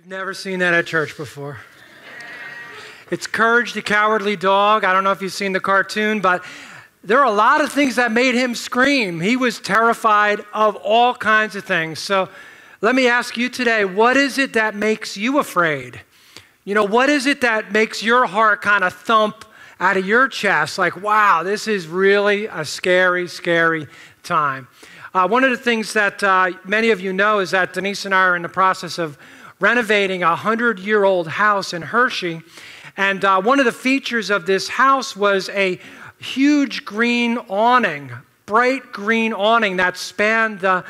You've never seen that at church before. It's Courage the Cowardly Dog. I don't know if you've seen the cartoon, but there are a lot of things that made him scream. He was terrified of all kinds of things. So let me ask you today, what is it that makes you afraid? You know, what is it that makes your heart kind of thump out of your chest? Like, wow, this is really a scary, scary time. One of the things that many of you know is that Denise and I are in the process of renovating a 100-year-old house in Hershey. And one of the features of this house was a huge green awning, bright green awning that spanned the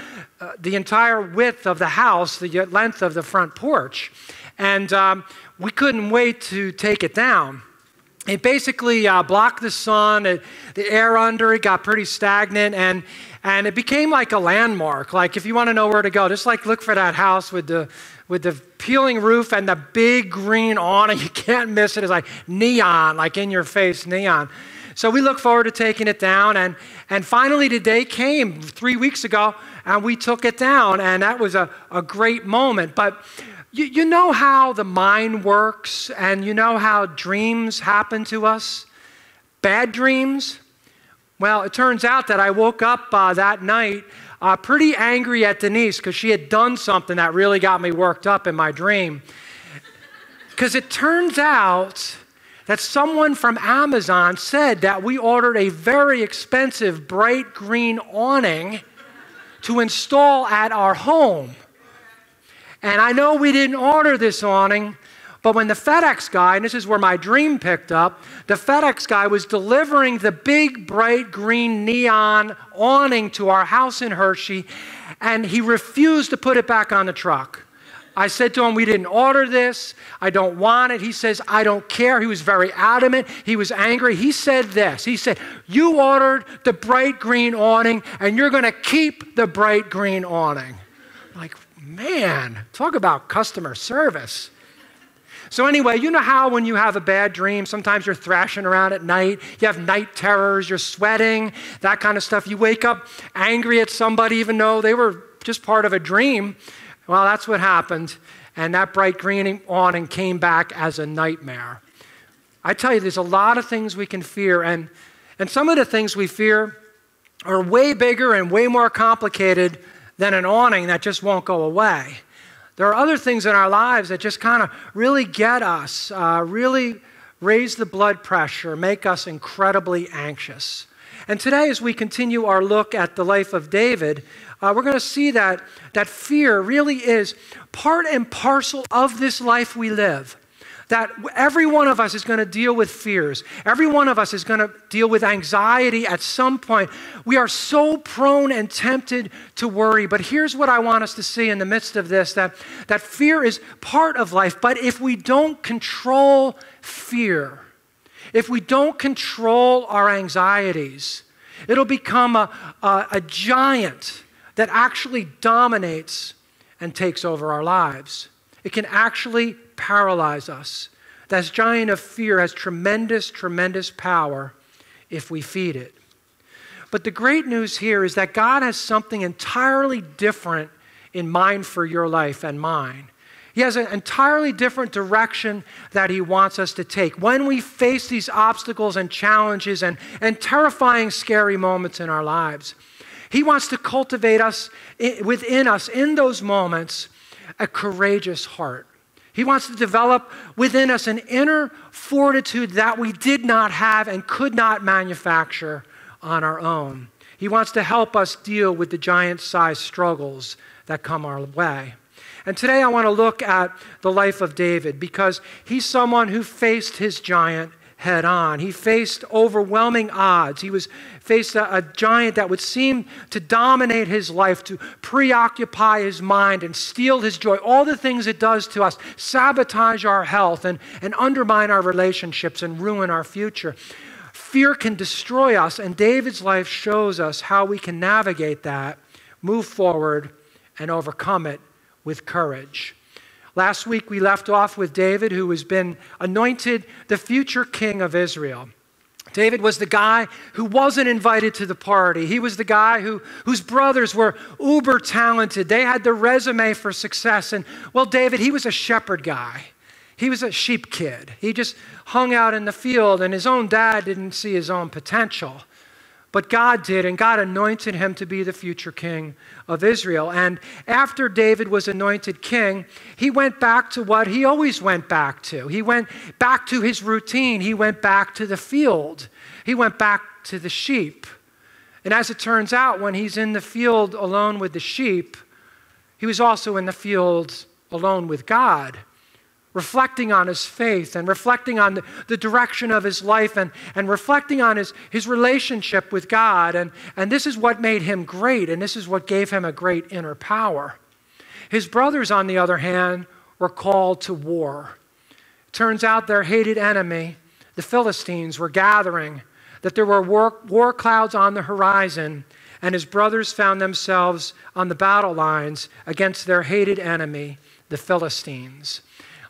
entire width of the house, the length of the front porch. And we couldn't wait to take it down. It basically blocked the sun, the air under it got pretty stagnant, and it became like a landmark. Like if you want to know where to go, just like look for that house with the peeling roof and the big green awning. You can't miss it. It's like neon, like in your face neon. So we look forward to taking it down, and finally the day came 3 weeks ago, and we took it down, and that was a great moment. But you know how the mind works, and you know how dreams happen to us? Bad dreams? Well, it turns out that I woke up that night pretty angry at Denise because she had done something that really got me worked up in my dream. Because it turns out that someone from Amazon said that we ordered a very expensive bright green awning to install at our home. And I know we didn't order this awning, but when the FedEx guy, and this is where my dream picked up, the FedEx guy was delivering the big, bright green neon awning to our house in Hershey, and he refused to put it back on the truck. I said to him, we didn't order this. I don't want it. He says, I don't care. He was very adamant. He was angry. He said this. He said, you ordered the bright green awning, and you're going to keep the bright green awning. I'm like, man, talk about customer service. So anyway, you know how when you have a bad dream, sometimes you're thrashing around at night, you have night terrors, you're sweating, that kind of stuff. You wake up angry at somebody even though they were just part of a dream. Well, that's what happened, and that bright green awning came back as a nightmare. I tell you, there's a lot of things we can fear, and some of the things we fear are way bigger and way more complicated than an awning that just won't go away. There are other things in our lives that just kind of really get us, really raise the blood pressure, make us incredibly anxious. And today, as we continue our look at the life of David, we're going to see that fear really is part and parcel of this life we live. That every one of us is going to deal with fears. Every one of us is going to deal with anxiety at some point. We are so prone and tempted to worry. But here's what I want us to see in the midst of this, that fear is part of life. But if we don't control fear, if we don't control our anxieties, it'll become a giant that actually dominates and takes over our lives. It can actually paralyze us. That giant of fear has tremendous, tremendous power if we feed it. But the great news here is that God has something entirely different in mind for your life and mine. He has an entirely different direction that he wants us to take. When we face these obstacles and challenges and terrifying, scary moments in our lives, he wants to cultivate us within us in those moments a courageous heart. He wants to develop within us an inner fortitude that we did not have and could not manufacture on our own. He wants to help us deal with the giant-sized struggles that come our way. And today I want to look at the life of David because he's someone who faced his giant head on. He faced overwhelming odds. He faced a giant that would seem to dominate his life, to preoccupy his mind and steal his joy. All the things it does to us, sabotage our health and undermine our relationships and ruin our future. Fear can destroy us, and David's life shows us how we can navigate that, move forward, and overcome it with courage. Last week, we left off with David, who has been anointed the future king of Israel. David was the guy who wasn't invited to the party. He was the guy whose brothers were uber talented. They had the resume for success. And, well, David, he was a shepherd guy. He was a sheep kid. He just hung out in the field, and his own dad didn't see his own potential. But God did, and God anointed him to be the future king of Israel. And after David was anointed king, he went back to what he always went back to. He went back to his routine. He went back to the field. He went back to the sheep. And as it turns out, when he's in the field alone with the sheep, he was also in the field alone with God, reflecting on his faith and reflecting on the direction of his life and reflecting on his relationship with God. And this is what made him great, and this is what gave him a great inner power. His brothers, on the other hand, were called to war. It turns out their hated enemy, the Philistines, were gathering, that there were war clouds on the horizon, and his brothers found themselves on the battle lines against their hated enemy, the Philistines.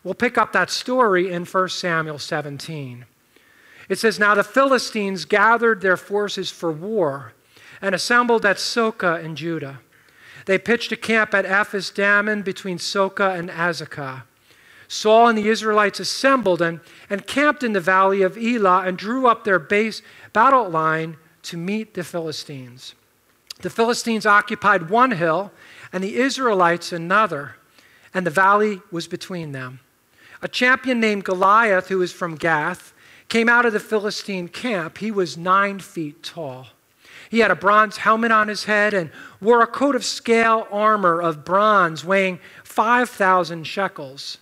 We'll pick up that story in 1 Samuel 17. It says, "Now the Philistines gathered their forces for war and assembled at Socoh in Judah. They pitched a camp at Ephes Dammim between Socoh and Azekah. Saul and the Israelites assembled and camped in the valley of Elah and drew up their base battle line to meet the Philistines. The Philistines occupied one hill and the Israelites another, and the valley was between them. A champion named Goliath, who was from Gath, came out of the Philistine camp. He was 9 feet tall. He had a bronze helmet on his head and wore a coat of scale armor of bronze weighing 5,000 shekels.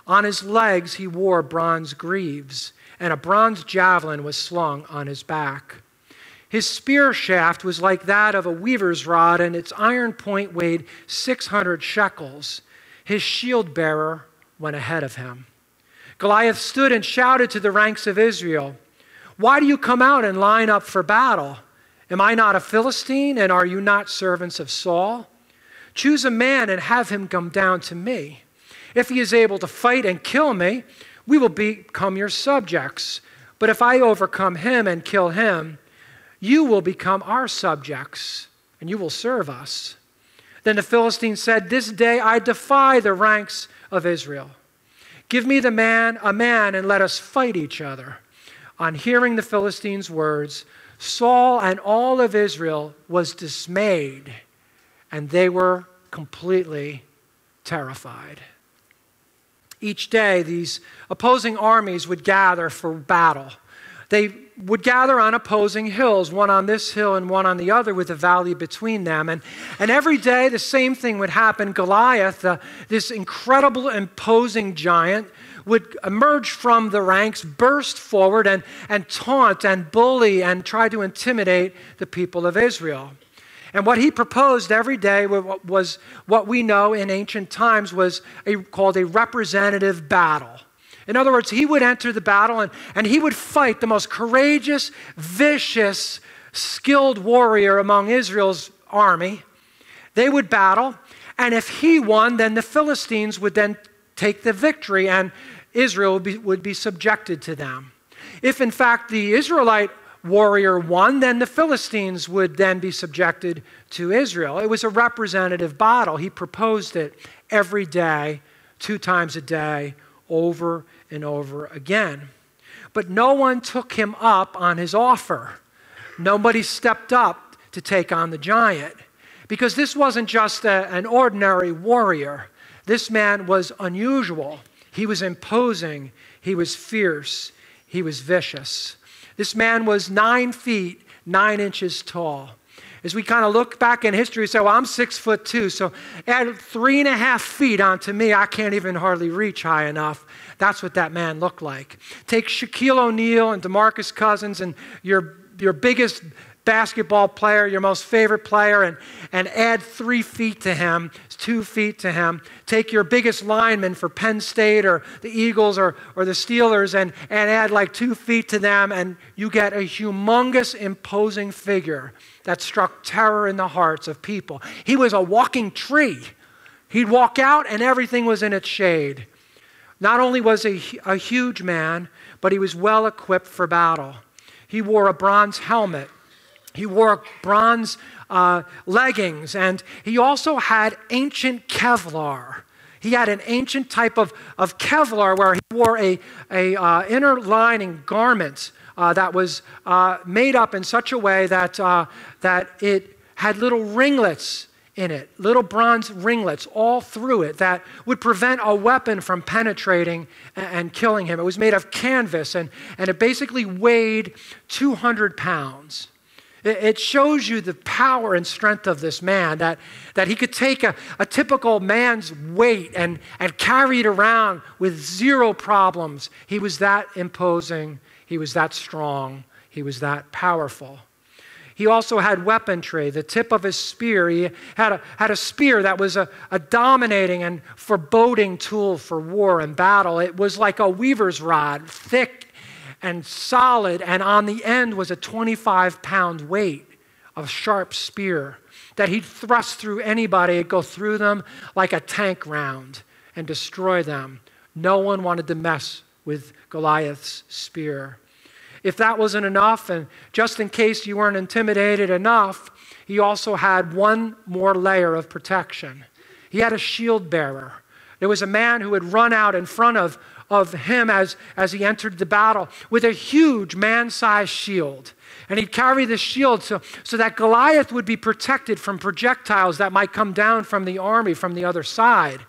On his legs he wore bronze greaves, and a bronze javelin was slung on his back. His spear shaft was like that of a weaver's rod, and its iron point weighed 600 shekels. His shield bearer went ahead of him. Goliath stood and shouted to the ranks of Israel, 'Why do you come out and line up for battle? Am I not a Philistine, and are you not servants of Saul? Choose a man and have him come down to me. If he is able to fight and kill me, we will become your subjects. But if I overcome him and kill him, you will become our subjects, and you will serve us.' Then the Philistine said, 'This day I defy the ranks of Israel. Give me a man, and let us fight each other.' On hearing the Philistines' words, Saul and all of Israel was dismayed, and they were completely terrified." Each day, these opposing armies would gather for battle. They would gather on opposing hills, one on this hill and one on the other with a valley between them. And every day the same thing would happen. Goliath, this incredible, imposing giant, would emerge from the ranks, burst forward and taunt and bully and try to intimidate the people of Israel. And what he proposed every day was what we know in ancient times was called a representative battle. In other words, he would enter the battle and he would fight the most courageous, vicious, skilled warrior among Israel's army. They would battle, and if he won, then the Philistines would then take the victory and Israel would be subjected to them. If in fact the Israelite warrior won, then the Philistines would then be subjected to Israel. It was a representative battle. He proposed it every day, 2 times a day, over and over again. But no one took him up on his offer. Nobody stepped up to take on the giant, because this wasn't just an ordinary warrior. This man was unusual. He was imposing. He was fierce. He was vicious. This man was 9 feet, 9 inches tall. As we kind of look back in history, we say, well, I'm 6'2", so add 3.5 feet onto me. I can't even hardly reach high enough. That's what that man looked like. Take Shaquille O'Neal and DeMarcus Cousins and your biggest basketball player, your most favorite player, and add 3 feet to him, 2 feet to him. Take your biggest lineman for Penn State or the Eagles or the Steelers and add like 2 feet to them, and you get a humongous, imposing figure that struck terror in the hearts of people. He was a walking tree. He'd walk out and everything was in its shade. Not only was he a huge man, but he was well equipped for battle. He wore a bronze helmet. He wore bronze leggings, and he also had ancient Kevlar. He had an ancient type of Kevlar where he wore a inner lining garment that was made up in such a way that it had little ringlets in it, little bronze ringlets all through it that would prevent a weapon from penetrating and killing him. It was made of canvas, and it basically weighed 200 pounds. It shows you the power and strength of this man, that he could take a typical man's weight and carry it around with zero problems. He was that imposing. He was that strong. He was that powerful. He also had weaponry. The tip of his spear, he had a spear that was a dominating and foreboding tool for war and battle. It was like a weaver's rod, thick and solid, and on the end was a 25-pound weight of sharp spear that he'd thrust through anybody. It'd go through them like a tank round and destroy them. No one wanted to mess with Goliath's spear. If that wasn't enough, and just in case you weren't intimidated enough, he also had one more layer of protection. He had a shield bearer. There was a man who would run out in front of him as he entered the battle with a huge man-sized shield. And he'd carry this shield so that Goliath would be protected from projectiles that might come down from the army from the other side.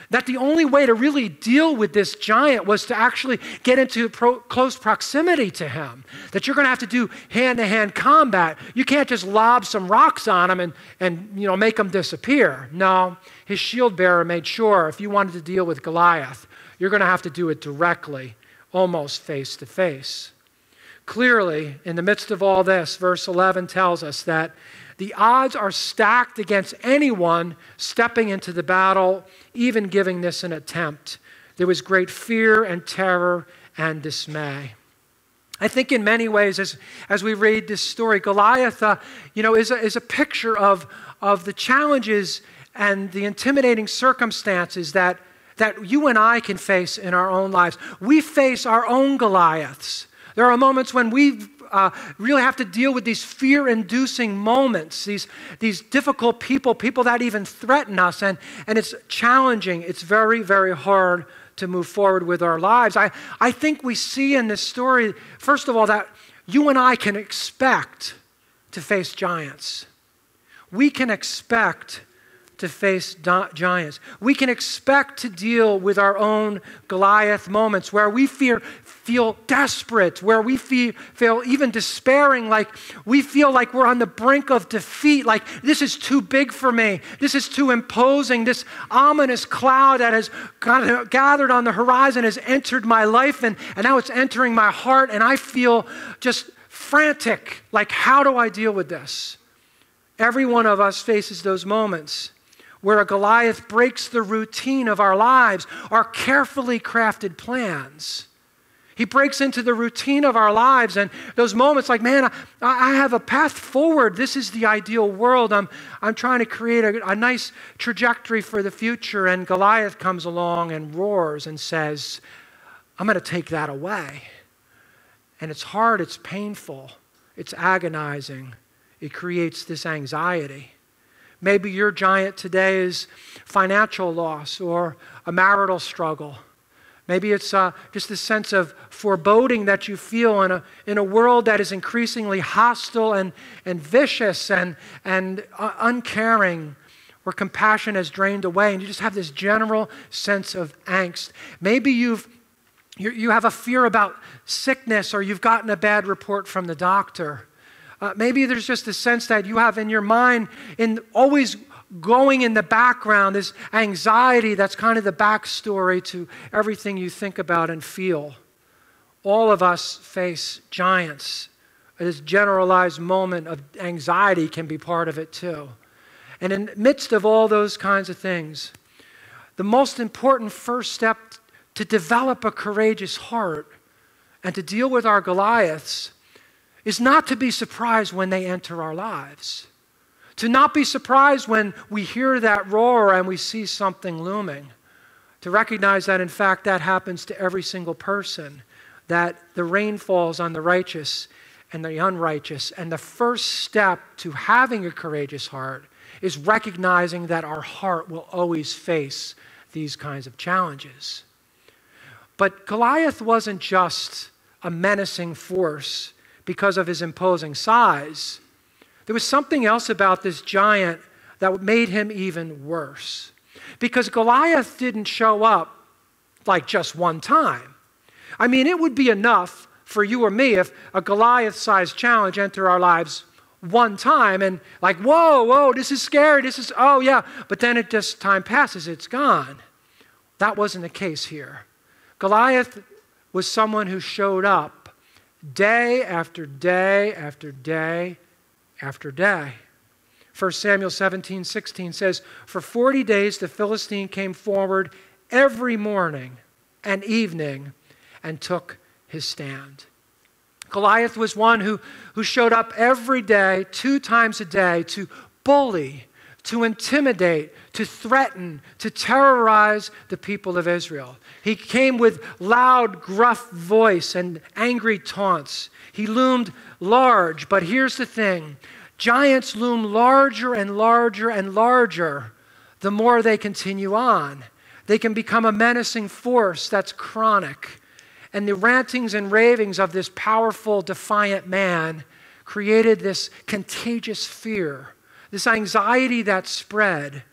That the only way to really deal with this giant was to actually get into close proximity to him. That you're going to have to do hand-to-hand combat. You can't just lob some rocks on him and make him disappear. No, his shield bearer made sure if you wanted to deal with Goliath, you're going to have to do it directly, almost face to face. Clearly, in the midst of all this, verse 11 tells us that the odds are stacked against anyone stepping into the battle, even giving this an attempt. There was great fear and terror and dismay. I think in many ways, as we read this story, Goliath, is a picture of the challenges and the intimidating circumstances that you and I can face in our own lives. We face our own Goliaths. There are moments when we really have to deal with these fear-inducing moments, these difficult people that even threaten us, and it's challenging. It's very, very hard to move forward with our lives. I think we see in this story, first of all, that you and I can expect to face giants. We can expect to face giants. We can expect to deal with our own Goliath moments where we feel desperate, where we feel even despairing, like we feel like we're on the brink of defeat, like this is too big for me, this is too imposing, this ominous cloud that has gathered on the horizon has entered my life, and now it's entering my heart, and I feel just frantic, like how do I deal with this? Every one of us faces those moments where a Goliath breaks the routine of our lives, our carefully crafted plans. He breaks into the routine of our lives, and those moments like, man, I have a path forward. This is the ideal world. I'm trying to create a nice trajectory for the future, and Goliath comes along and roars and says, I'm going to take that away. And it's hard, it's painful, it's agonizing. It creates this anxiety. Maybe your giant today is financial loss or a marital struggle. Maybe it's just a sense of foreboding that you feel in a world that is increasingly hostile and vicious and uncaring, where compassion has drained away, and you just have this general sense of angst. Maybe you have a fear about sickness, or you've gotten a bad report from the doctor. Maybe there's just a sense that you have in your mind, in always going in the background, this anxiety that's kind of the backstory to everything you think about and feel. All of us face giants. This generalized moment of anxiety can be part of it too. And in the midst of all those kinds of things, the most important first step to develop a courageous heart and to deal with our Goliaths is not to be surprised when they enter our lives. To not be surprised when we hear that roar and we see something looming. To recognize that, in fact, that happens to every single person. That the rain falls on the righteous and the unrighteous. And the first step to having a courageous heart is recognizing that our heart will always face these kinds of challenges. But Goliath wasn't just a menacing force because of his imposing size. There was something else about this giant that made him even worse. Because Goliath didn't show up like just one time. I mean, it would be enough for you or me if a Goliath-sized challenge entered our lives one time and like, whoa, this is scary, oh yeah, but then it just, time passes, it's gone. That wasn't the case here. Goliath was someone who showed up day after day after day after day. 1 Samuel 17:16 says, "For 40 days the Philistine came forward every morning and evening and took his stand." Goliath was one who showed up every day, 2 times a day, to bully, to intimidate, to threaten, to terrorize the people of Israel. He came with loud, gruff voice and angry taunts. He loomed large, but here's the thing. Giants loom larger and larger and larger the more they continue on. They can become a menacing force that's chronic. And the rantings and ravings of this powerful, defiant man created this contagious fear, this anxiety that spread.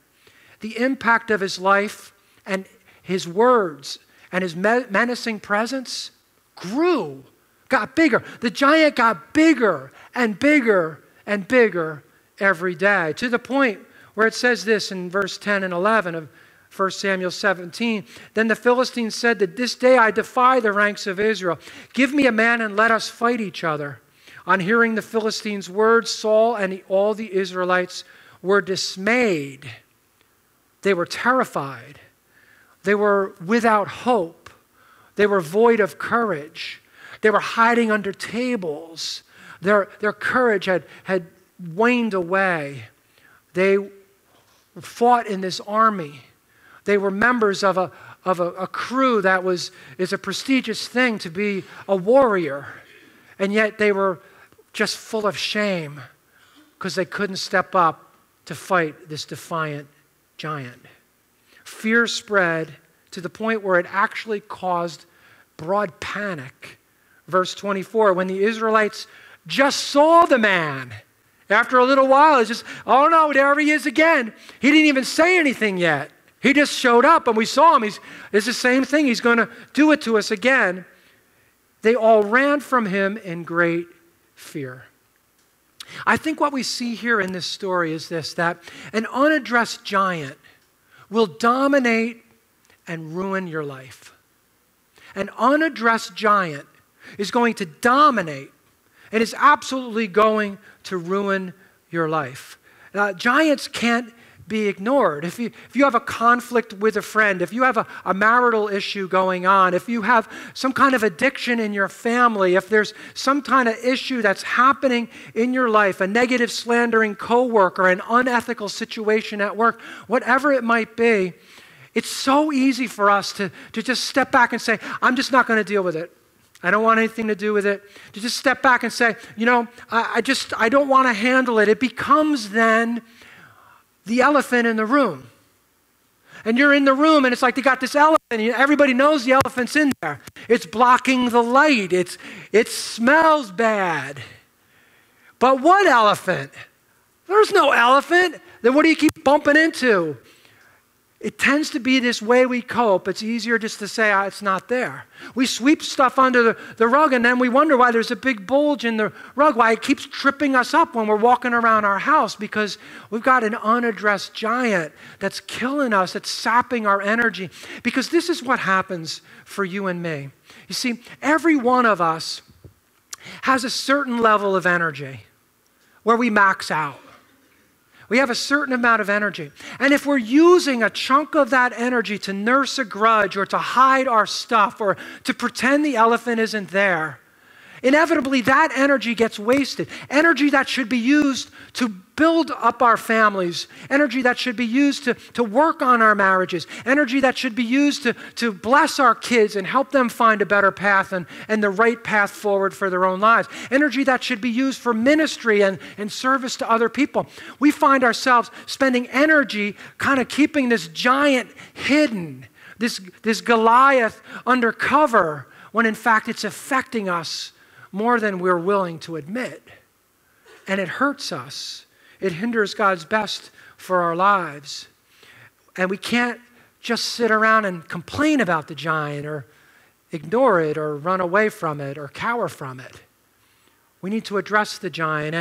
The impact of his life and his words and his menacing presence grew, got bigger. The giant got bigger and bigger and bigger every day, to the point where it says this in verse 10 and 11 of 1 Samuel 17. "Then the Philistines said that this day I defy the ranks of Israel. Give me a man and let us fight each other." On hearing the Philistines' words, Saul and all the Israelites were dismayed. They were terrified. They were without hope. They were void of courage. They were hiding under tables. Their courage had waned away. They fought in this army. They were members of a crew that is a prestigious thing to be a warrior. And yet they were just full of shame because they couldn't step up to fight this defiant giant. Fear spread to the point where it actually caused broad panic. Verse 24, when the Israelites just saw the man, after a little while, it's just, oh no, there he is again. He didn't even say anything yet. He just showed up and we saw him. It's the same thing. He's going to do it to us again. They all ran from him in great fear. I think what we see here in this story is this, that an unaddressed giant will dominate and ruin your life. An unaddressed giant is going to dominate and is absolutely going to ruin your life. Giants can't be ignored. If you have a conflict with a friend, if you have a marital issue going on, if you have some kind of addiction in your family, if there's some kind of issue that's happening in your life, a negative slandering coworker, an unethical situation at work, whatever it might be, it's so easy for us to just step back and say, I'm just not going to deal with it. I don't want anything to do with it. To just step back and say, I don't want to handle it. It becomes then the elephant in the room. And you're in the room and it's like they got this elephant and everybody knows the elephant's in there. It's blocking the light. It smells bad. But what elephant? There's no elephant. Then what do you keep bumping into? It tends to be this way we cope. It's easier just to say, it's not there. We sweep stuff under the rug and then we wonder why there's a big bulge in the rug, why it keeps tripping us up when we're walking around our house, because we've got an unaddressed giant that's killing us, that's sapping our energy. Because this is what happens for you and me. You see, every one of us has a certain level of energy where we max out. We have a certain amount of energy. And if we're using a chunk of that energy to nurse a grudge or to hide our stuff or to pretend the elephant isn't there, inevitably that energy gets wasted. Energy that should be used to build up our families, energy that should be used to work on our marriages, energy that should be used to bless our kids and help them find a better path and the right path forward for their own lives, energy that should be used for ministry and service to other people. We find ourselves spending energy kind of keeping this giant hidden, this Goliath under cover, when in fact it's affecting us more than we're willing to admit. And it hurts us. It hinders God's best for our lives. And we can't just sit around and complain about the giant or ignore it or run away from it or cower from it. We need to address the giant.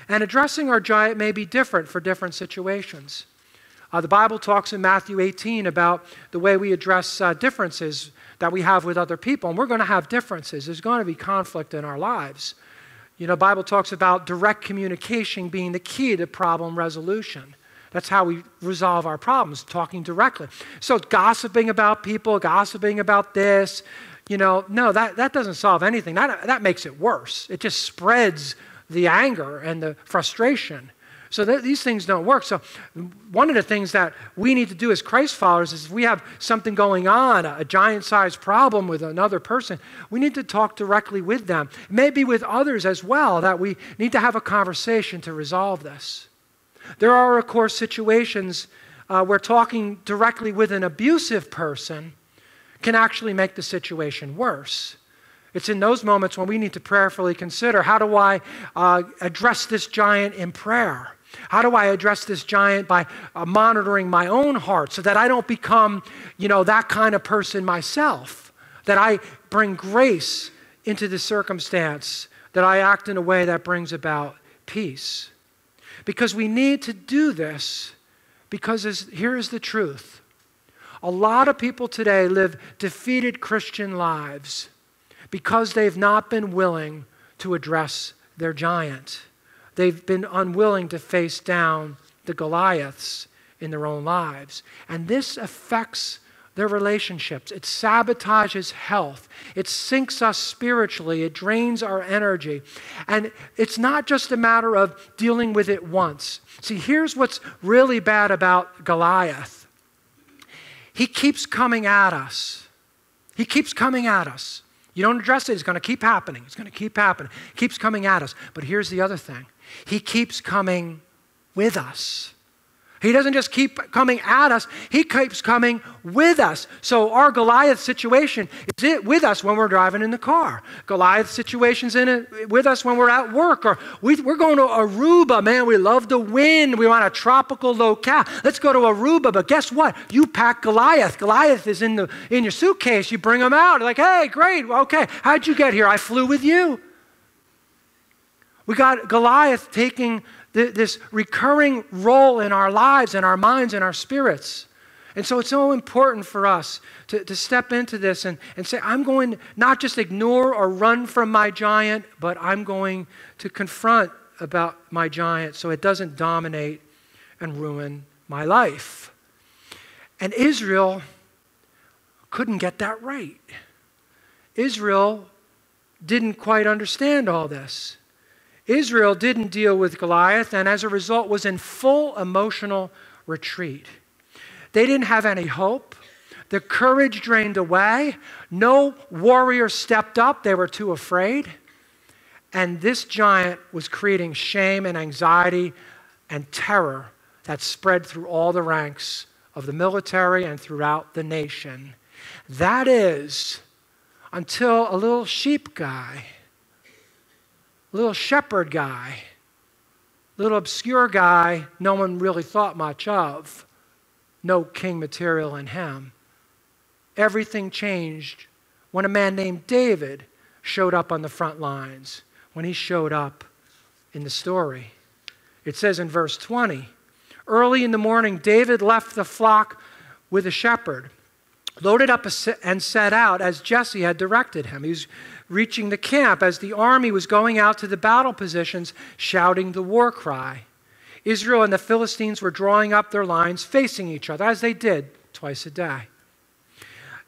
And addressing our giant may be different for different situations. The Bible talks in Matthew 18 about the way we address differences that we have with other people. And we're going to have differences. There's going to be conflict in our lives. You know, the Bible talks about direct communication being the key to problem resolution. That's how we resolve our problems, talking directly. So gossiping about people, gossiping about this, no, that doesn't solve anything. That makes it worse. It just spreads the anger and the frustration. So these things don't work. So one of the things that we need to do as Christ followers is if we have something going on, a giant-sized problem with another person, we need to talk directly with them. Maybe with others as well, that we need to have a conversation to resolve this. There are, of course, situations where talking directly with an abusive person can actually make the situation worse. It's in those moments when we need to prayerfully consider, how do I address this giant in prayer? How do I address this giant by monitoring my own heart so that I don't become, that kind of person myself, that I bring grace into the circumstance, that I act in a way that brings about peace. Because we need to do this because here is the truth. A lot of people today live defeated Christian lives because they've not been willing to address their giant. They've been unwilling to face down the Goliaths in their own lives. And this affects their relationships. It sabotages health. It sinks us spiritually. It drains our energy. And it's not just a matter of dealing with it once. See, here's what's really bad about Goliath. He keeps coming at us. He keeps coming at us. You don't address it, it's going to keep happening. It's going to keep happening. It keeps coming at us. But here's the other thing. He keeps coming with us. He doesn't just keep coming at us, he keeps coming with us. So our Goliath situation is with us when we're driving in the car. Goliath situation's with us when we're at work. Or we're going to Aruba, man, we love the wind. We want a tropical locale. Let's go to Aruba, but guess what? You pack Goliath. Goliath is in your suitcase. You bring him out. Like, hey, great, okay. How'd you get here? I flew with you. We got Goliath taking this recurring role in our lives, in our minds, and our spirits. And so it's so important for us to step into this and say, I'm going to not just ignore or run from my giant, but I'm going to confront about my giant so it doesn't dominate and ruin my life. And Israel couldn't get that right. Israel didn't quite understand all this. Israel didn't deal with Goliath and as a result was in full emotional retreat. They didn't have any hope. Their courage drained away. No warrior stepped up. They were too afraid. And this giant was creating shame and anxiety and terror that spread through all the ranks of the military and throughout the nation. That is until a little sheep guy, little shepherd guy, little obscure guy no one really thought much of, no king material in him. Everything changed when a man named David showed up on the front lines, when he showed up in the story. It says in verse 20, early in the morning, David left the flock with a shepherd, loaded up and set out as Jesse had directed him. He was reaching the camp as the army was going out to the battle positions, shouting the war cry. Israel and the Philistines were drawing up their lines facing each other, as they did twice a day.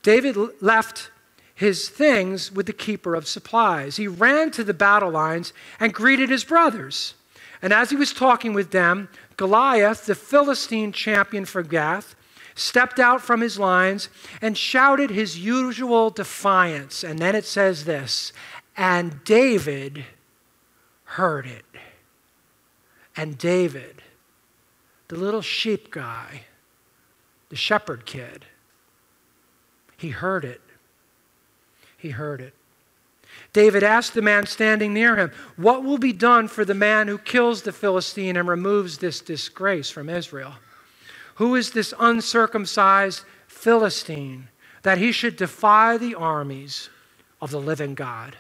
David left his things with the keeper of supplies. He ran to the battle lines and greeted his brothers. And as he was talking with them, Goliath, the Philistine champion from Gath, stepped out from his lines and shouted his usual defiance. And then it says this, and David heard it. And David, the little sheep guy, the shepherd kid, he heard it. He heard it. David asked the man standing near him, what will be done for the man who kills the Philistine and removes this disgrace from Israel? Who is this uncircumcised Philistine that he should defy the armies of the living God?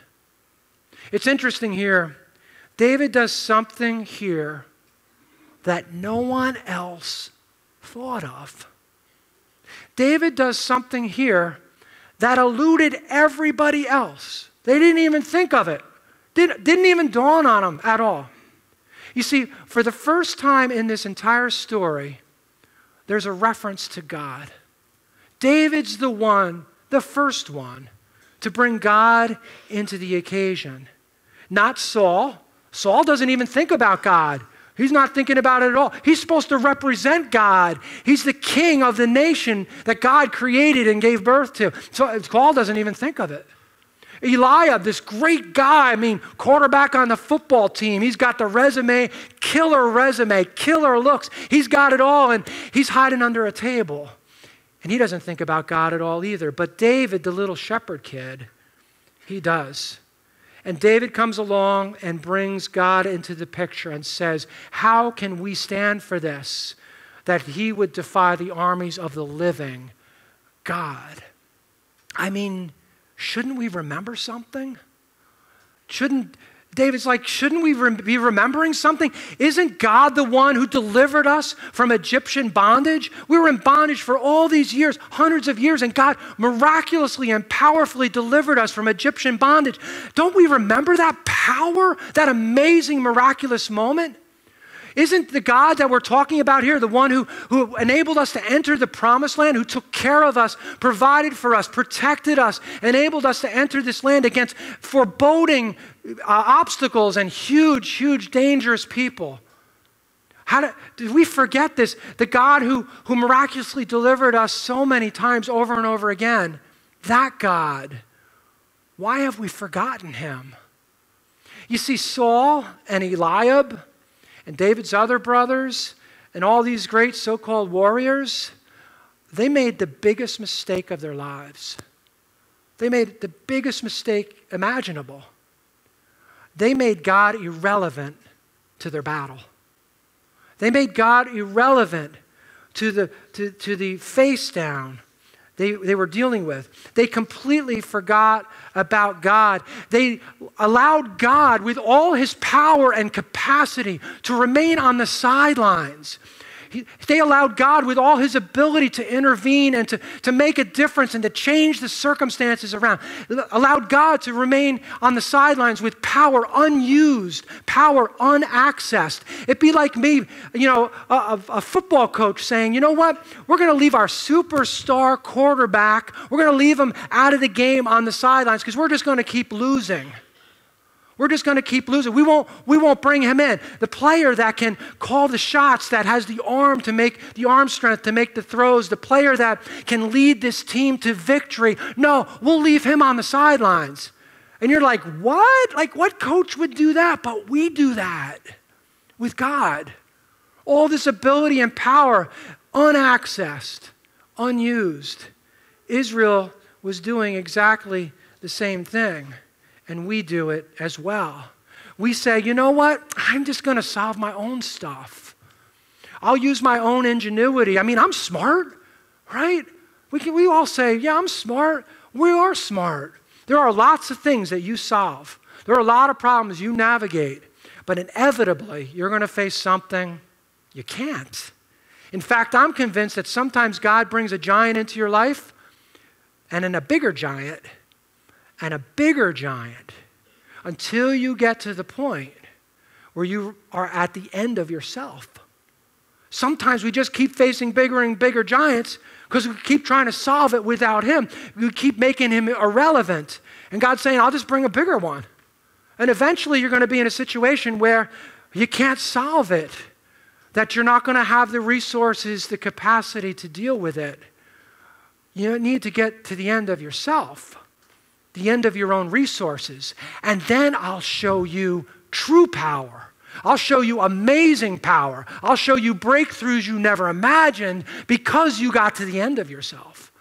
It's interesting here. David does something here that no one else thought of. David does something here that eluded everybody else. They didn't even think of it. Didn't even dawn on them at all. You see, for the first time in this entire story, there's a reference to God. David's the one, the first one, to bring God into the occasion. Not Saul. Saul doesn't even think about God. He's not thinking about it at all. He's supposed to represent God. He's the king of the nation that God created and gave birth to. So Saul doesn't even think of it. Eliab, this great guy, quarterback on the football team. He's got the resume, killer looks. He's got it all, and he's hiding under a table. And he doesn't think about God at all either. But David, the little shepherd kid, he does. And David comes along and brings God into the picture and says, how can we stand for this? That he would defy the armies of the living God. Shouldn't we remember something? David's like, shouldn't we be remembering something? Isn't God the one who delivered us from Egyptian bondage? We were in bondage for all these years, hundreds of years, and God miraculously and powerfully delivered us from Egyptian bondage. Don't we remember that power, that amazing, miraculous moment? Isn't the God that we're talking about here the one who enabled us to enter the promised land, who took care of us, provided for us, protected us, enabled us to enter this land against foreboding obstacles and huge, dangerous people? Did we forget this? The God who miraculously delivered us so many times over and over again, that God, why have we forgotten him? You see, Saul and Eliab and David's other brothers and all these great so-called warriors, they made the biggest mistake of their lives. They made the biggest mistake imaginable. They made God irrelevant to their battle. They made God irrelevant to the face down they were dealing with. They completely forgot about God. They allowed God, with all his power and capacity, to remain on the sidelines. They allowed God, with all his ability to intervene and to make a difference and to change the circumstances around, allowed God to remain on the sidelines with power unused, power unaccessed. It'd be like me, a football coach saying, you know what, we're going to leave our superstar quarterback, we're going to leave him out of the game on the sidelines because we're just going to keep losing. We're just going to keep losing. We won't bring him in. The player that can call the shots, that has the arm strength to make the throws, the player that can lead this team to victory. No, we'll leave him on the sidelines. And you're like, what? Like, what coach would do that? But we do that with God. All this ability and power, unaccessed, unused. Israel was doing exactly the same thing. And we do it as well. We say, you know what? I'm just going to solve my own stuff. I'll use my own ingenuity. I'm smart, right? We all say, yeah, I'm smart. We are smart. There are lots of things that you solve. There are a lot of problems you navigate. But inevitably, you're going to face something you can't. In fact, I'm convinced that sometimes God brings a giant into your life and then a bigger giant and a bigger giant until you get to the point where you are at the end of yourself. Sometimes we just keep facing bigger and bigger giants because we keep trying to solve it without him. We keep making him irrelevant. And God's saying, I'll just bring a bigger one. And eventually you're going to be in a situation where you can't solve it, that you're not going to have the resources, the capacity to deal with it. You need to get to the end of yourself, the end of your own resources. And then I'll show you true power. I'll show you amazing power. I'll show you breakthroughs you never imagined because you got to the end of yourself.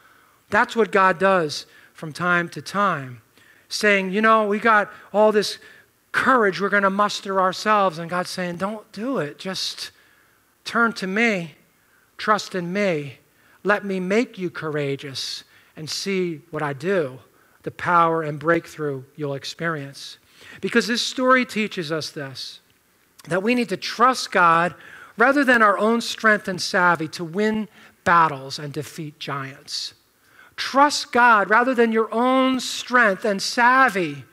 That's what God does from time to time, saying, we got all this courage we're going to muster ourselves. And God's saying, don't do it. Just turn to me, trust in me. Let me make you courageous and see what I do, the power and breakthrough you'll experience. Because this story teaches us this, that we need to trust God rather than our own strength and savvy to win battles and defeat giants. Trust God rather than your own strength and savvy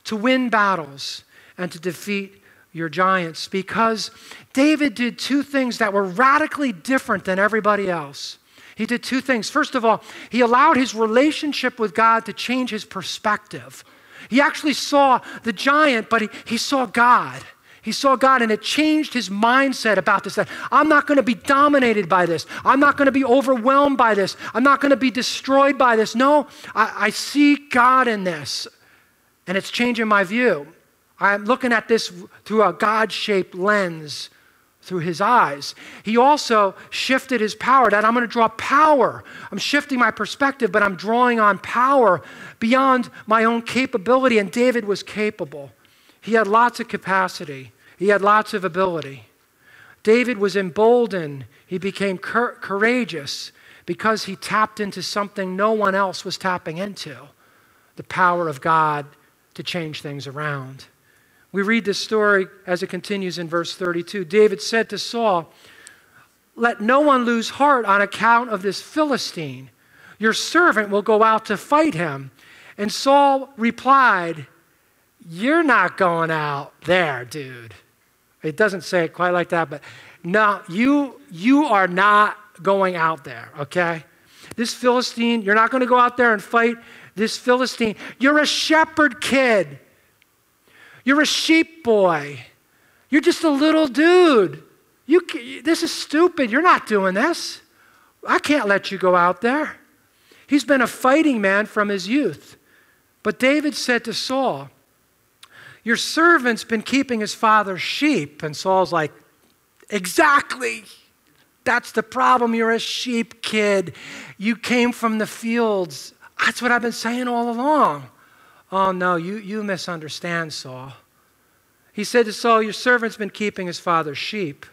to win battles and to defeat your giants. Because David did two things that were radically different than everybody else. He did two things. First of all, he allowed his relationship with God to change his perspective. He actually saw the giant, but he saw God. He saw God, and it changed his mindset about this, that I'm not going to be dominated by this. I'm not going to be overwhelmed by this. I'm not going to be destroyed by this. No, I see God in this, and it's changing my view. I'm looking at this through a God-shaped lens through his eyes. He also shifted his power, that I'm going to draw power. I'm shifting my perspective, but I'm drawing on power beyond my own capability, and David was capable. He had lots of capacity. He had lots of ability. David was emboldened. He became courageous because he tapped into something no one else was tapping into, the power of God to change things around. We read this story as it continues in verse 32. David said to Saul, "Let no one lose heart on account of this Philistine. Your servant will go out to fight him." And Saul replied, "You're not going out there, dude." It doesn't say it quite like that, but no, you are not going out there, okay? This Philistine, you're not going to go out there and fight this Philistine. You're a shepherd kid. You're a sheep boy. You're just a little dude. This is stupid. You're not doing this. I can't let you go out there. He's been a fighting man from his youth. But David said to Saul, "Your servant's been keeping his father's sheep." And Saul's like, "Exactly. That's the problem. You're a sheep kid. You came from the fields. That's what I've been saying all along." "Oh, no, you misunderstand, Saul." He said to Saul, "Your servant's been keeping his father's sheep.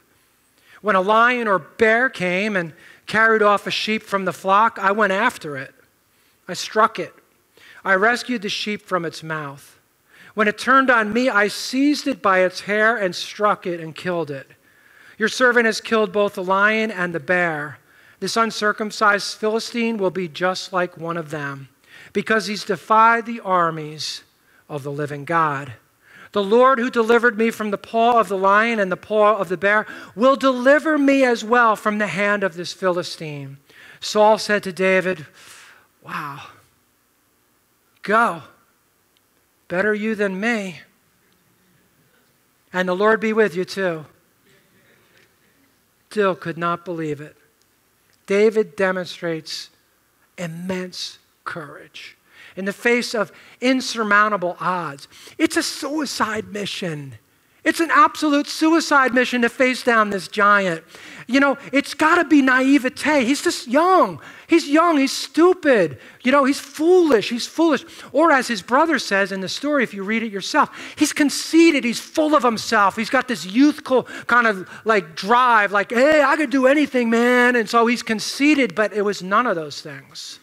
When a lion or bear came and carried off a sheep from the flock, I went after it. I struck it. I rescued the sheep from its mouth. When it turned on me, I seized it by its hair and struck it and killed it. Your servant has killed both the lion and the bear. This uncircumcised Philistine will be just like one of them, because he's defied the armies of the living God. The Lord who delivered me from the paw of the lion and the paw of the bear will deliver me as well from the hand of this Philistine." Saul said to David, "Wow, go. Better you than me. And the Lord be with you too." Still could not believe it. David demonstrates immense courage in the face of insurmountable odds. It's a suicide mission. It's an absolute suicide mission to face down this giant. It's got to be naivete. He's just young. He's young. He's stupid. He's foolish. He's foolish. Or as his brother says in the story, if you read it yourself, he's conceited. He's full of himself. He's got this youthful kind of drive, hey, I could do anything, man. And so he's conceited, but it was none of those things.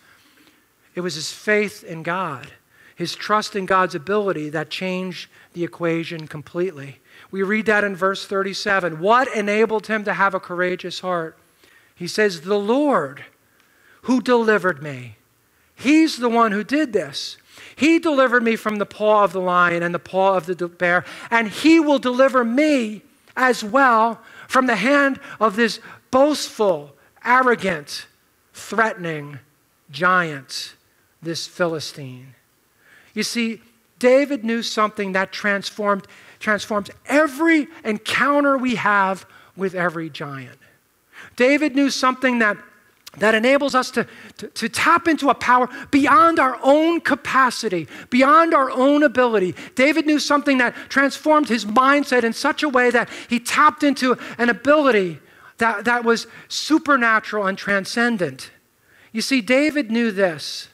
It was his faith in God, his trust in God's ability that changed the equation completely. We read that in verse 37. What enabled him to have a courageous heart? He says, "The Lord who delivered me." He's the one who did this. He delivered me from the paw of the lion and the paw of the bear, and he will deliver me as well from the hand of this boastful, arrogant, threatening giant, this Philistine. You see, David knew something that transforms every encounter we have with every giant. David knew something that enables us to tap into a power beyond our own capacity, beyond our own ability. David knew something that transformed his mindset in such a way that he tapped into an ability that was supernatural and transcendent. You see, David knew this,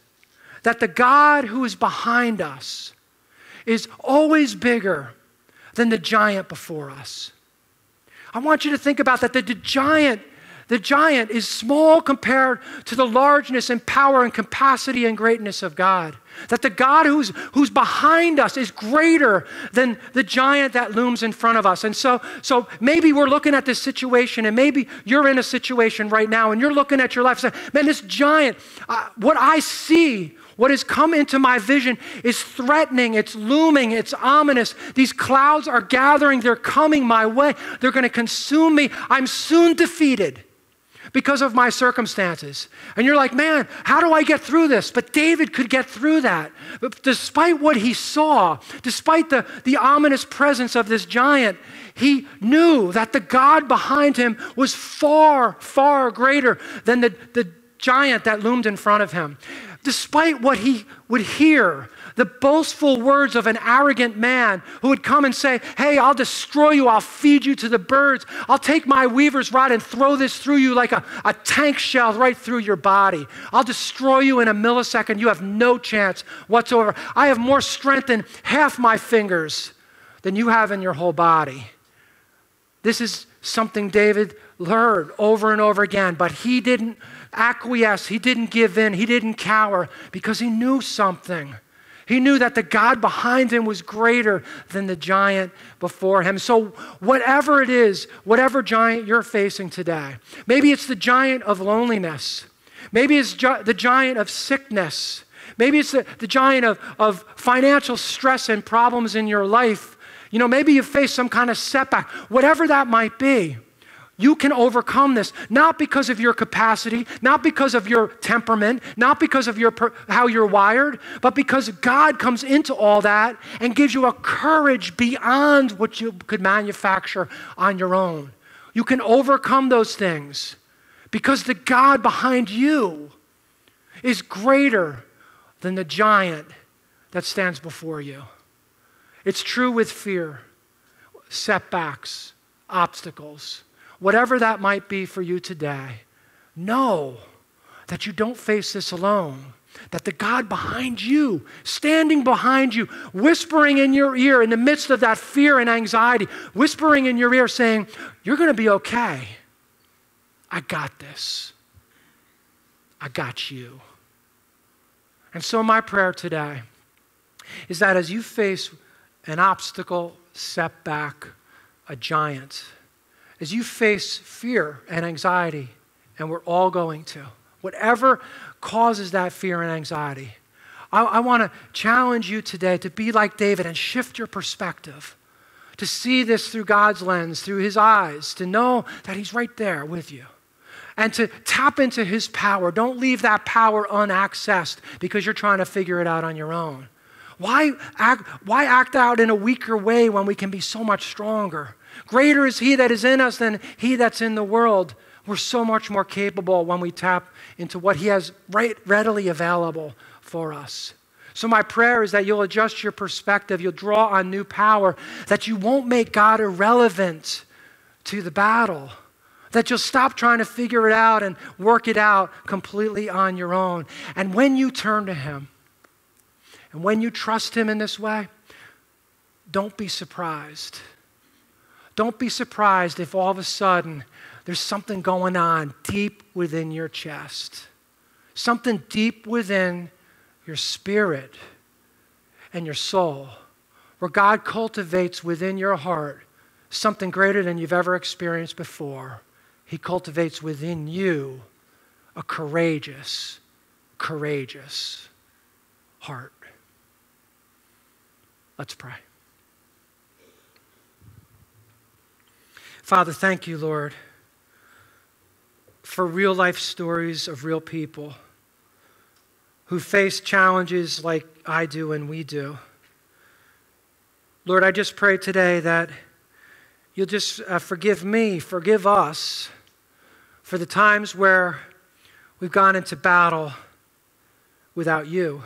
that the God who is behind us is always bigger than the giant before us. I want you to think about that. The giant is small compared to the largeness and power and capacity and greatness of God. That the God who's behind us is greater than the giant that looms in front of us. And so maybe we're looking at this situation, and maybe you're in a situation right now and you're looking at your life and saying, man, this giant, what I see, what has come into my vision is threatening, it's looming, it's ominous. These clouds are gathering, they're coming my way. They're going to consume me. I'm soon defeated because of my circumstances. And you're like, man, how do I get through this? But David could get through that. But despite what he saw, despite the ominous presence of this giant, he knew that the God behind him was far, far greater than the giant that loomed in front of him. Despite what he would hear, the boastful words of an arrogant man who would come and say, hey, I'll destroy you, I'll feed you to the birds, I'll take my weaver's rod and throw this through you like a tank shell right through your body. I'll destroy you in a millisecond. You have no chance whatsoever. I have more strength in half my fingers than you have in your whole body. This is something David heard over and over again, but he didn't acquiesce, he didn't give in, he didn't cower because he knew something. He knew that the God behind him was greater than the giant before him. So whatever it is, whatever giant you're facing today, maybe it's the giant of loneliness, maybe it's the giant of sickness, maybe it's the giant of financial stress and problems in your life. You know, maybe you face some kind of setback, whatever that might be. You can overcome this, not because of your capacity, not because of your temperament, not because of how you're wired, but because God comes into all that and gives you a courage beyond what you could manufacture on your own. You can overcome those things because the God behind you is greater than the giant that stands before you. It's true with fear, setbacks, obstacles. Whatever that might be for you today, know that you don't face this alone. That the God behind you, standing behind you, whispering in your ear in the midst of that fear and anxiety, whispering in your ear saying, you're going to be okay. I got this. I got you. And so my prayer today is that as you face an obstacle, setback, a giant, as you face fear and anxiety, and we're all going to, whatever causes that fear and anxiety, I want to challenge you today to be like David and shift your perspective, to see this through God's lens, through his eyes, to know that he's right there with you, and to tap into his power. Don't leave that power unaccessed because you're trying to figure it out on your own. Why act out in a weaker way when we can be so much stronger? Greater is he that is in us than he that's in the world. We're so much more capable when we tap into what he has readily available for us. So my prayer is that you'll adjust your perspective, you'll draw on new power, that you won't make God irrelevant to the battle, that you'll stop trying to figure it out and work it out completely on your own. And when you turn to him, and when you trust him in this way, don't be surprised. Don't be surprised if all of a sudden there's something going on deep within your chest, something deep within your spirit and your soul, where God cultivates within your heart something greater than you've ever experienced before. He cultivates within you a courageous, courageous heart. Let's pray. Father, thank you, Lord, for real life stories of real people who face challenges like I do and we do. Lord, I just pray today that you'll just forgive me, forgive us for the times where we've gone into battle without you,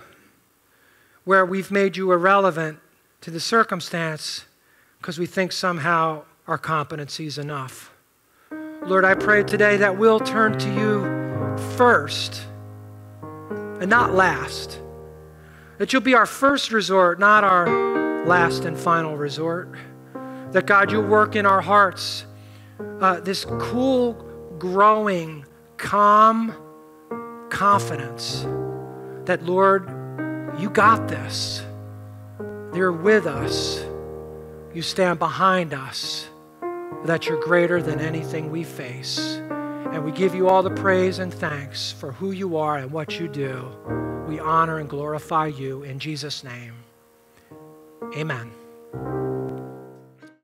where we've made you irrelevant to the circumstance because we think somehow our competency is enough. Lord, I pray today that we'll turn to you first and not last. That you'll be our first resort, not our last and final resort. That, God, you'll work in our hearts this cool, growing, calm confidence that, Lord, you got this. You're with us. You stand behind us. That you're greater than anything we face. And we give you all the praise and thanks for who you are and what you do. We honor and glorify you in Jesus' name. Amen.